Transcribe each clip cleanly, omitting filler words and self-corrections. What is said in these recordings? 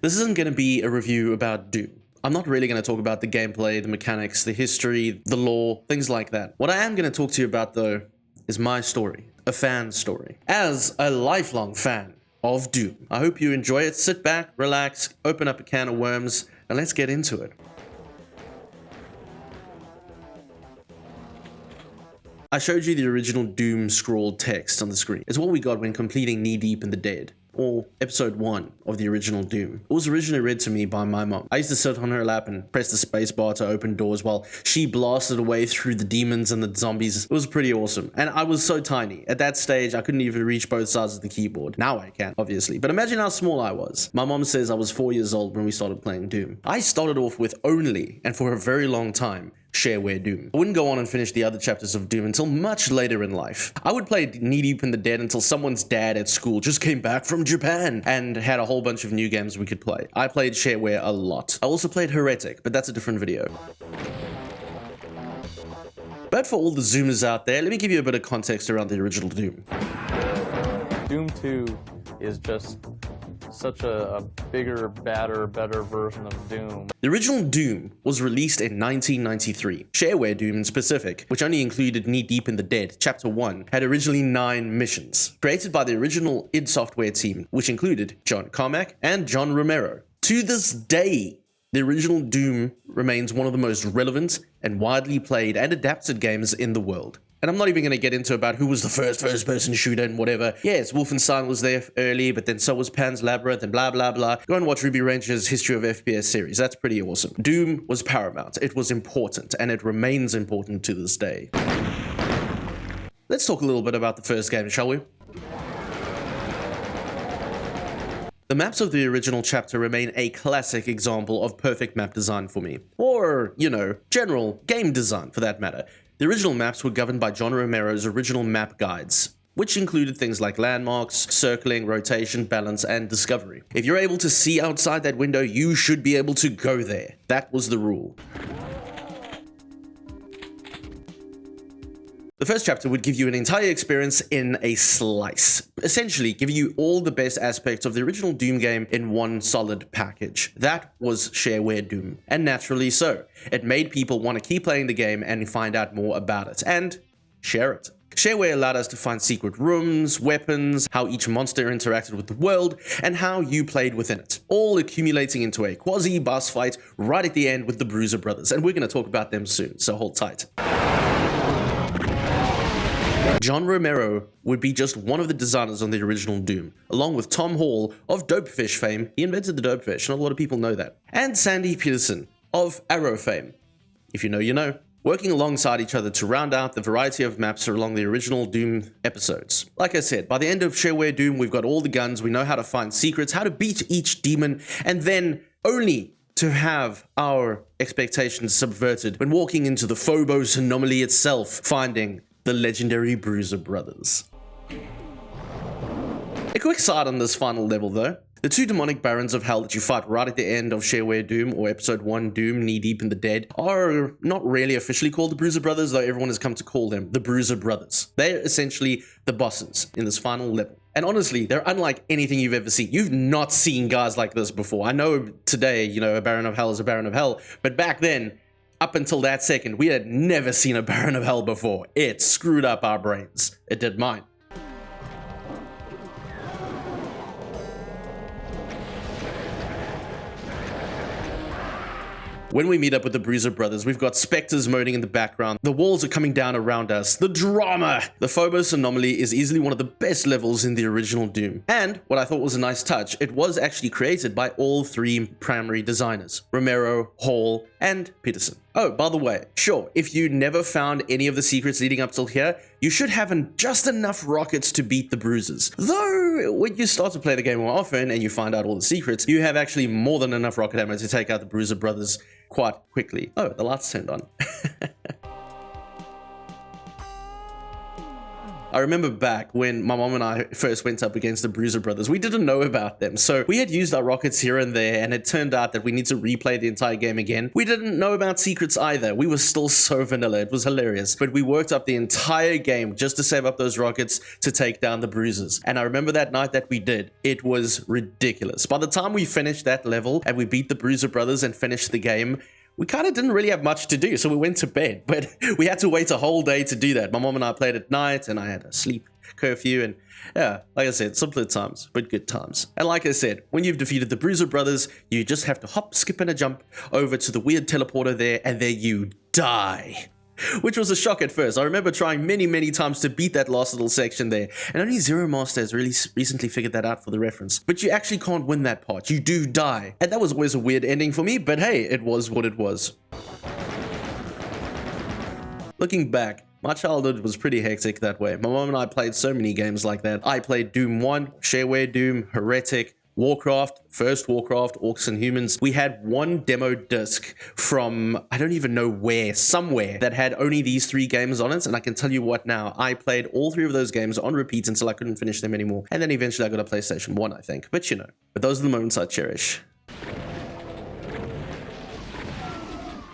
This isn't going to be a review about Doom. I'm not really going to talk about the gameplay, the mechanics, the history, the lore, things like that. What I am going to talk to you about, though, is my story, a fan story. As a lifelong fan of Doom, I hope you enjoy it. Sit back, relax, open up a can of worms, and let's get into it. I showed you the original Doom scrawled text on the screen. It's what we got when completing Knee Deep in the Dead, or episode 1 of the original Doom. It was originally read to me by my mom. I used to sit on her lap and press the spacebar to open doors while she blasted away through the demons and the zombies. It was pretty awesome. And I was so tiny. At that stage, I couldn't even reach both sides of the keyboard. Now I can, obviously. But imagine how small I was. My mom says I was 4 years old when we started playing Doom. I started off with only, and for a very long time, shareware Doom. I wouldn't go on and finish the other chapters of Doom until much later in life. I would play Knee Deep in the Dead until someone's dad at school just came back from Japan and had a whole bunch of new games we could play. I played shareware a lot. I also played Heretic, but that's a different video. But for all the Zoomers out there, let me give you a bit of context around the original Doom. Doom 2 is just such a bigger, badder, better version of Doom. The original Doom was released in 1993. Shareware Doom in specific, which only included Knee Deep in the Dead, Chapter 1, had originally 9 missions, created by the original id Software team, which included John Carmack and John Romero. To this day, the original Doom remains one of the most relevant and widely played and adapted games in the world. And I'm not even going to get into about who was the first-person shooter and whatever. Yes, Wolfenstein was there early, but then so was Pan's Labyrinth and blah, blah, blah. Go and watch Ruby Ranger's History of FPS series. That's pretty awesome. Doom was paramount. It was important, and it remains important to this day. Let's talk a little bit about the first game, shall we? The maps of the original chapter remain a classic example of perfect map design for me. Or, you know, general game design for that matter. The original maps were governed by John Romero's original map guides, which included things like landmarks, circling, rotation, balance, and discovery. If you're able to see outside that window, you should be able to go there. That was the rule. The first chapter would give you an entire experience in a slice, essentially giving you all the best aspects of the original Doom game in one solid package. That was shareware Doom, and naturally so. It made people want to keep playing the game and find out more about it, and share it. Shareware allowed us to find secret rooms, weapons, how each monster interacted with the world, and how you played within it, all accumulating into a quasi-boss fight right at the end with the Bruiser Brothers, and we're going to talk about them soon, so hold tight. John Romero would be just one of the designers on the original Doom, along with Tom Hall of Dopefish fame. He invented the Dopefish, not a lot of people know that. And Sandy Peterson of Arrow fame. If you know, you know. Working alongside each other to round out the variety of maps along the original Doom episodes. Like I said, by the end of shareware Doom, we've got all the guns, we know how to find secrets, how to beat each demon, and then only to have our expectations subverted when walking into the Phobos anomaly itself, finding the legendary Bruiser Brothers. A quick side on this final level though. The two demonic barons of hell that you fight right at the end of shareware Doom, or episode 1 Doom, Knee Deep in the Dead, are not really officially called the Bruiser Brothers, though everyone has come to call them the Bruiser Brothers. They're essentially the bosses in this final level. And honestly, they're unlike anything you've ever seen. You've not seen guys like this before. I know today, you know, a Baron of Hell is a Baron of Hell, but back then, up until that second, we had never seen a Baron of Hell before. It screwed up our brains. It did mine. When we meet up with the Bruiser Brothers, we've got specters moaning in the background, the walls are coming down around us, the drama! The Phobos anomaly is easily one of the best levels in the original Doom. And, what I thought was a nice touch, it was actually created by all 3 primary designers, Romero, Hall, and Peterson. Oh, by the way, sure, if you never found any of the secrets leading up till here, you should have just enough rockets to beat the Bruisers. Though, when you start to play the game more often and you find out all the secrets, you have actually more than enough rocket ammo to take out the Bruiser Brothers quite quickly. Oh, the lights turned on. I remember back when my mom and I first went up against the Bruiser Brothers, we didn't know about them. So we had used our rockets here and there, and it turned out that we need to replay the entire game again. We didn't know about secrets either. We were still so vanilla. It was hilarious. But we worked up the entire game just to save up those rockets to take down the Bruisers. And I remember that night that we did. It was ridiculous. By the time we finished that level and we beat the Bruiser Brothers and finished the game, we kind of didn't really have much to do, so we went to bed, but we had to wait a whole day to do that. My mom and I played at night, and I had a sleep curfew, and yeah, like I said, simpler times, but good times. And like I said, when you've defeated the Bruiser Brothers, you just have to hop, skip, and a jump over to the weird teleporter there, and there you die. Which was a shock at first. I remember trying many times to beat that last little section there, and only Zero Master has really recently figured that out for the reference. But you actually can't win that part. You do die. And that was always a weird ending for me, but hey, it was what it was. Looking back, my childhood was pretty hectic that way. My mom and I played so many games like that. I played Doom 1, Shareware Doom, Heretic, Warcraft, first Warcraft, Orcs and Humans. We had one demo disc from, I don't even know where, somewhere, that had only these 3 games on it, and I can tell you what now, I played all 3 of those games on repeat until I couldn't finish them anymore, and then eventually I got a PlayStation 1, I think, but you know. But those are the moments I cherish.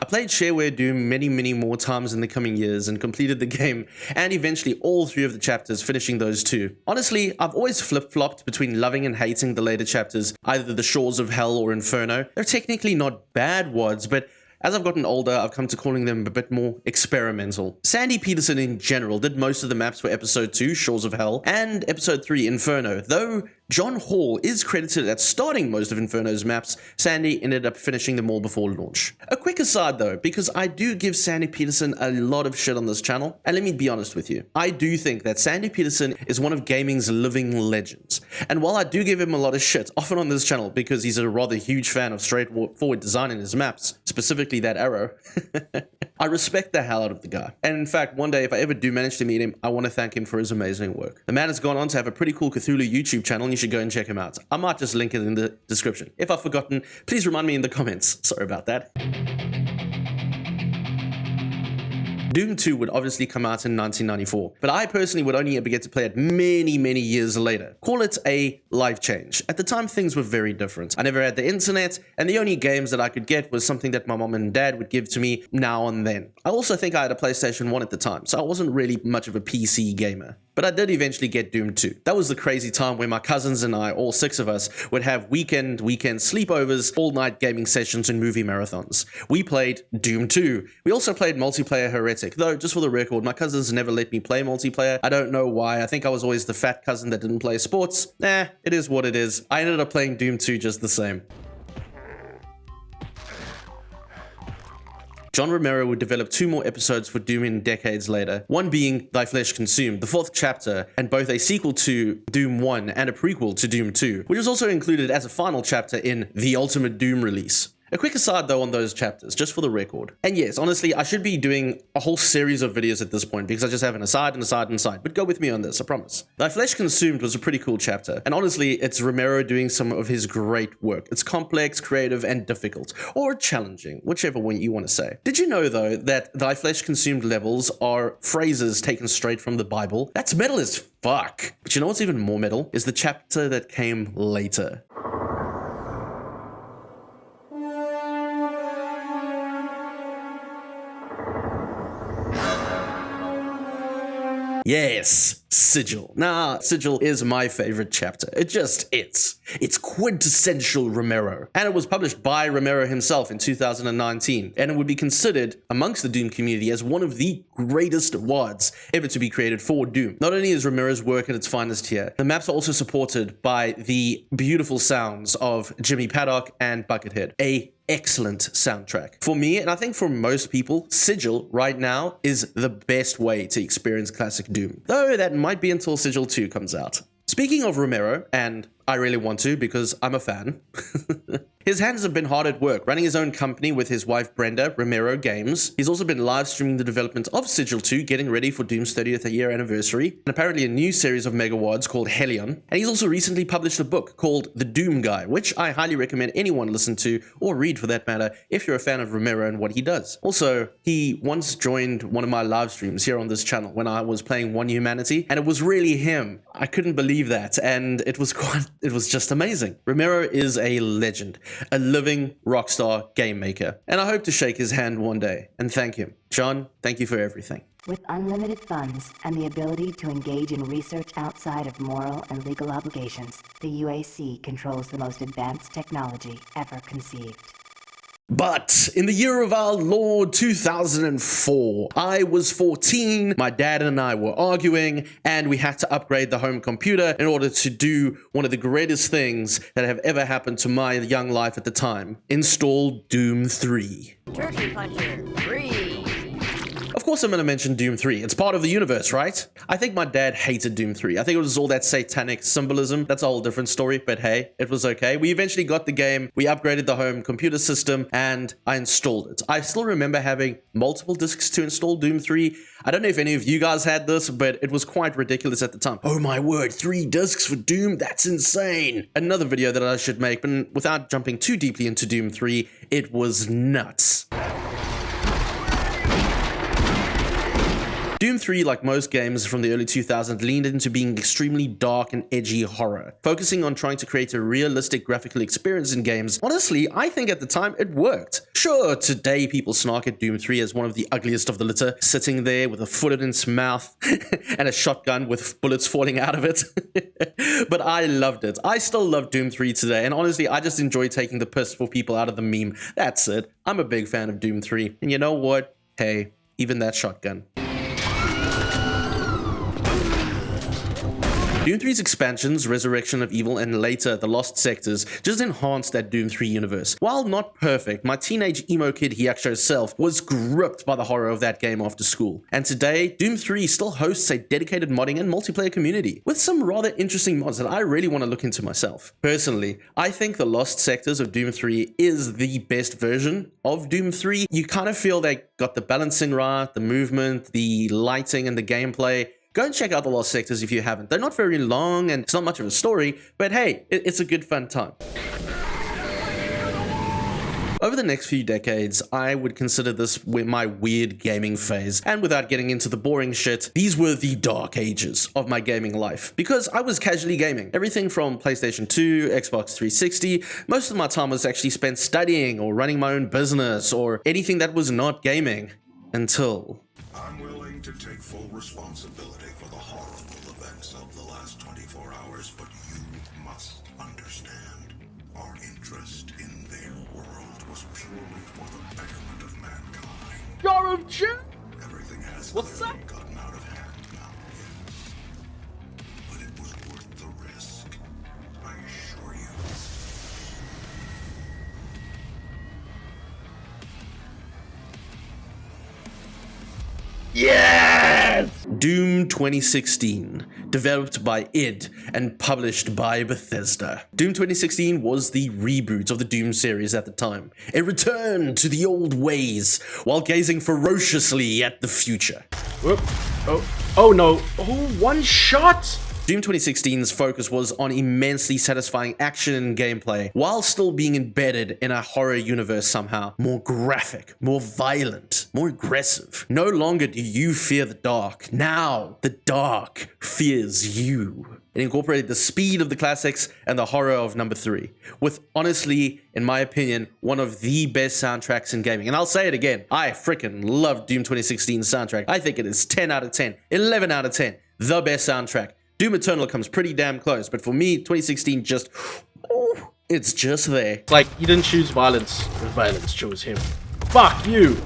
I played Shareware Doom many more times in the coming years and completed the game, and eventually all 3 of the chapters, finishing those 2. Honestly, I've always flip-flopped between loving and hating the later chapters, either the Shores of Hell or Inferno. They're technically not bad WODs, but as I've gotten older, I've come to calling them a bit more experimental. Sandy Peterson in general did most of the maps for Episode 2, Shores of Hell, and Episode 3, Inferno, though John Hall is credited at starting most of Inferno's maps. Sandy ended up finishing them all before launch. A quick aside though, because I do give Sandy Peterson a lot of shit on this channel, and let me be honest with you. I do think that Sandy Peterson is one of gaming's living legends. And while I do give him a lot of shit, often on this channel, because he's a rather huge fan of straightforward design in his maps, specifically that arrow, I respect the hell out of the guy. And in fact, one day if I ever do manage to meet him, I want to thank him for his amazing work. The man has gone on to have a pretty cool Cthulhu YouTube channel, and you should go and check him out. I might just link it in the description. If I've forgotten, please remind me in the comments. Sorry about that. Doom 2 would obviously come out in 1994, but I personally would only ever get to play it many years later. Call it a life change. At the time, things were very different. I never had the internet, and the only games that I could get was something that my mom and dad would give to me now and then. I also think I had a PlayStation 1 at the time, so I wasn't really much of a PC gamer. But I did eventually get Doom 2. That was the crazy time where my cousins and I, all 6 of us, would have weekend sleepovers, all-night gaming sessions and movie marathons. We played Doom 2. We also played multiplayer Heretic, though, just for the record, my cousins never let me play multiplayer. I don't know why. I think I was always the fat cousin that didn't play sports. Nah, it is what it is. I ended up playing Doom 2 just the same. John Romero would develop 2 more episodes for Doom in decades later, one being Thy Flesh Consumed, the 4th chapter, and both a sequel to Doom 1 and a prequel to Doom 2, which was also included as a final chapter in the Ultimate Doom release. A quick aside though on those chapters, just for the record. And yes, honestly, I should be doing a whole series of videos at this point because I just have an aside, but go with me on this, I promise. Thy Flesh Consumed was a pretty cool chapter, and honestly, it's Romero doing some of his great work. It's complex, creative, and difficult, or challenging, whichever one you want to say. Did you know though that Thy Flesh Consumed levels are phrases taken straight from the Bible? That's metal as fuck. But you know what's even more metal? Is the chapter that came later. Yes, Sigil. Now, Sigil is my favorite chapter. It's quintessential Romero. And it was published by Romero himself in 2019. And it would be considered amongst the Doom community as one of the greatest WODs ever to be created for Doom. Not only is Romero's work at its finest here, the maps are also supported by the beautiful sounds of Jimmy Paddock and Buckethead. A excellent soundtrack. For me, and I think for most people, Sigil right now is the best way to experience classic Doom. Though that might be until Sigil 2 comes out. Speaking of Romero, and I really want to because I'm a fan, His hands have been hard at work, running his own company with his wife Brenda, Romero Games. He's also been live streaming the development of Sigil 2, getting ready for Doom's 30th year anniversary, and apparently a new series of megawads called Helion. And he's also recently published a book called The Doom Guy, which I highly recommend anyone listen to, or read for that matter, if you're a fan of Romero and what he does. Also, he once joined one of my live streams here on this channel when I was playing One Humanity, and it was really him. I couldn't believe that, and it was just amazing. Romero is a legend, a living rockstar game maker, and I hope to shake his hand one day and thank him. John, thank you for everything. With unlimited funds and the ability to engage in research outside of moral and legal obligations, the UAC controls the most advanced technology ever conceived. But in the year of our Lord 2004, I was 14, my dad and I were arguing, and we had to upgrade the home computer in order to do one of the greatest things that have ever happened to my young life at the time: install Doom 3. Turkey Puncher 3. Of course I'm going to mention Doom 3. It's part of the universe, right? I think my dad hated Doom 3. I think it was all that satanic symbolism. That's a whole different story, but hey, it was okay. We eventually got the game, we upgraded the home computer system, and I installed it. I still remember having multiple discs to install Doom 3. I don't know if any of you guys had this, but it was quite ridiculous at the time. Oh my word, 3 discs for Doom? That's insane. Another video that I should make, but without jumping too deeply into Doom 3, it was nuts. Doom 3, like most games from the early 2000s, leaned into being extremely dark and edgy horror, focusing on trying to create a realistic graphical experience in games. Honestly, I think at the time it worked. Sure, today people snark at Doom 3 as one of the ugliest of the litter, sitting there with a foot in its mouth and a shotgun with bullets falling out of it. But I loved it. I still love Doom 3 today, and honestly, I just enjoy taking the piss for people out of the meme. That's it. I'm a big fan of Doom 3, and you know what? Hey, even that shotgun. Doom 3's expansions, Resurrection of Evil, and later The Lost Sectors, just enhanced that Doom 3 universe. While not perfect, my teenage emo kid Hyacsho self was gripped by the horror of that game after school. And today, Doom 3 still hosts a dedicated modding and multiplayer community, with some rather interesting mods that I really want to look into myself. Personally, I think The Lost Sectors of Doom 3 is the best version of Doom 3. You kind of feel they got the balancing right, the movement, the lighting, and the gameplay. Go and check out The Lost Sectors if you haven't. They're not very long and it's not much of a story, but hey, it's a good fun time. Over the next few decades, I would consider this my weird gaming phase. And without getting into the boring shit, these were the dark ages of my gaming life. Because I was casually gaming. Everything from PlayStation 2, Xbox 360, most of my time was actually spent studying or running my own business or anything that was not gaming. Until... I'm willing to take full responsibility for the horrible events of the last 24 hours, but you must understand, our interest in their world was purely for the betterment of mankind. You're a Jew? Everything has What's clearly that? gotten out of hand now, yes. But it was worth the risk, I assure you. Yes! Doom 2016, developed by id and published by Bethesda. Doom 2016 was the reboot of the Doom series at the time. It returned to the old ways while gazing ferociously at the future. Whoop. Oh no. Oh, one shot! Doom 2016's focus was on immensely satisfying action and gameplay, while still being embedded in a horror universe somehow. More graphic, more violent, more aggressive. No longer do you fear the dark. Now, the dark fears you. It incorporated the speed of the classics and the horror of number 3, with honestly, in my opinion, one of the best soundtracks in gaming. And I'll say it again, I freaking love Doom 2016's soundtrack. I think it is 10 out of 10, 11 out of 10, the best soundtrack. Doom Eternal comes pretty damn close, but for me, 2016 just, it's just there. Like, he didn't choose violence, and violence chose him. Fuck you!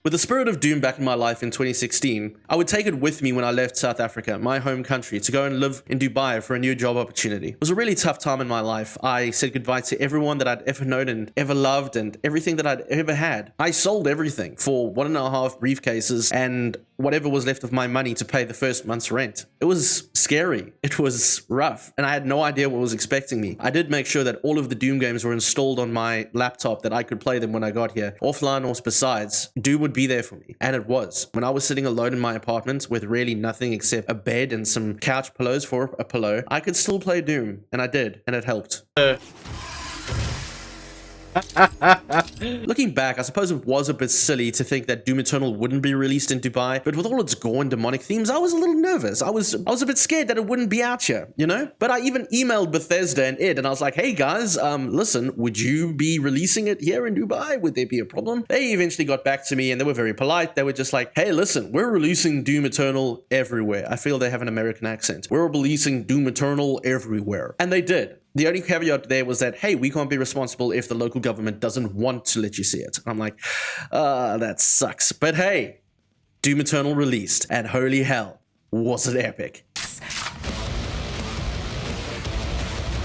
With the spirit of Doom back in my life in 2016, I would take it with me when I left South Africa, my home country, to go and live in Dubai for a new job opportunity. It was a really tough time in my life. I said goodbye to everyone that I'd ever known and ever loved and everything that I'd ever had. I sold everything for 1.5 briefcases and whatever was left of my money to pay the first month's rent. It was scary. It was rough. And I had no idea what was expecting me. I did make sure that all of the Doom games were installed on my laptop, that I could play them when I got here. Offline or besides, Doom would be there for me. And it was. When I was sitting alone in my apartment with really nothing except a bed and some couch pillows for a pillow, I could still play Doom. And I did. And it helped. Looking back, I suppose it was a bit silly to think that Doom Eternal wouldn't be released in Dubai, but with all its gore and demonic themes, I was a little nervous. I was a bit scared that it wouldn't be out here, you know? But I even emailed Bethesda and id, and I was like, hey guys, listen, would you be releasing it here in Dubai? Would there be a problem? They eventually got back to me, and they were very polite. They were just like, hey, listen, we're releasing Doom Eternal everywhere. I feel they have an American accent. We're releasing Doom Eternal everywhere. And they did. The only caveat there was that, hey, we can't be responsible if the local government doesn't want to let you see it. I'm like, that sucks. But hey, Doom Eternal released, and holy hell, was it epic.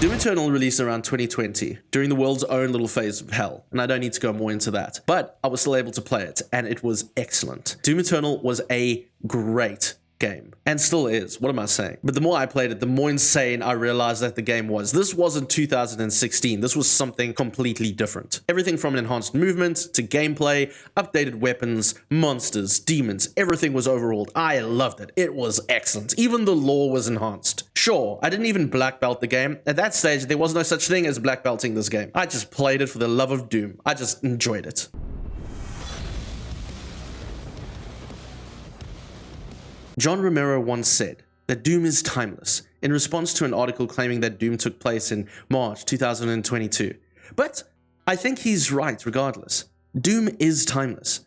Doom Eternal released around 2020, during the world's own little phase of hell, and I don't need to go more into that. But I was still able to play it, and it was excellent. Doom Eternal was a great game, and still is. What am I saying? But the more I played it, the more insane I realized that the game was. This wasn't 2016. This was something completely different. Everything from enhanced movement to gameplay, updated weapons, monsters, demons, everything was overhauled. I loved it. It was excellent. Even the lore was enhanced. Sure, I didn't even black belt the game. At that stage, there was no such thing as black belting this game. I just played it for the love of Doom. I just enjoyed it. John Romero once said that Doom is timeless, in response to an article claiming that Doom took place in March 2022. But I think he's right regardless. Doom is timeless.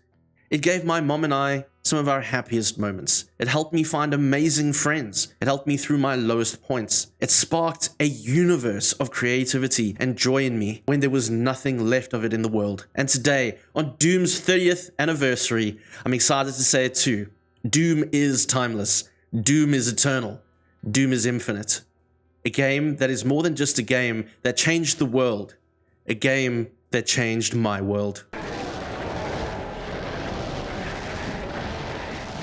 It gave my mom and I some of our happiest moments. It helped me find amazing friends. It helped me through my lowest points. It sparked a universe of creativity and joy in me when there was nothing left of it in the world. And today, on Doom's 30th anniversary, I'm excited to say it too. Doom is timeless. Doom is eternal. Doom is infinite. A game that is more than just a game that changed the world. A game that changed my world.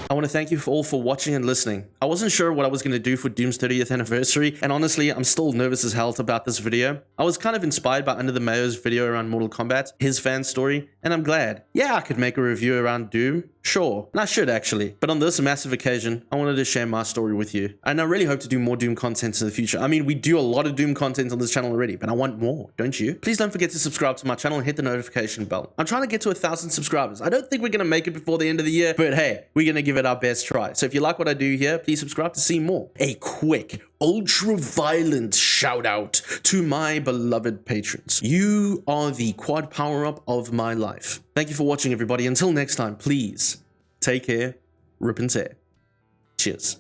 I want to thank you all for watching and listening. I wasn't sure what I was going to do for Doom's 30th anniversary, and honestly, I'm still nervous as hell about this video. I was kind of inspired by Under the Mayo's video around Mortal Kombat, his fan story, and I'm glad. Yeah, I could make a review around Doom, sure, and I should actually. But on this massive occasion, I wanted to share my story with you. And I really hope to do more Doom content in the future. I mean, we do a lot of Doom content on this channel already, but I want more, don't you? Please don't forget to subscribe to my channel and hit the notification bell. I'm trying to get to 1,000 subscribers. I don't think we're going to make it before the end of the year, but hey, we're going to give it our best try. So if you like what I do here, please subscribe to see more. A quick, ultra-violent shout out to my beloved patrons. You are the quad power-up of my life. Thank you for watching, everybody. Until next time, please take care, rip and tear. Cheers.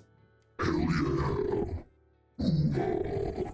Hell yeah. Ooh-ah.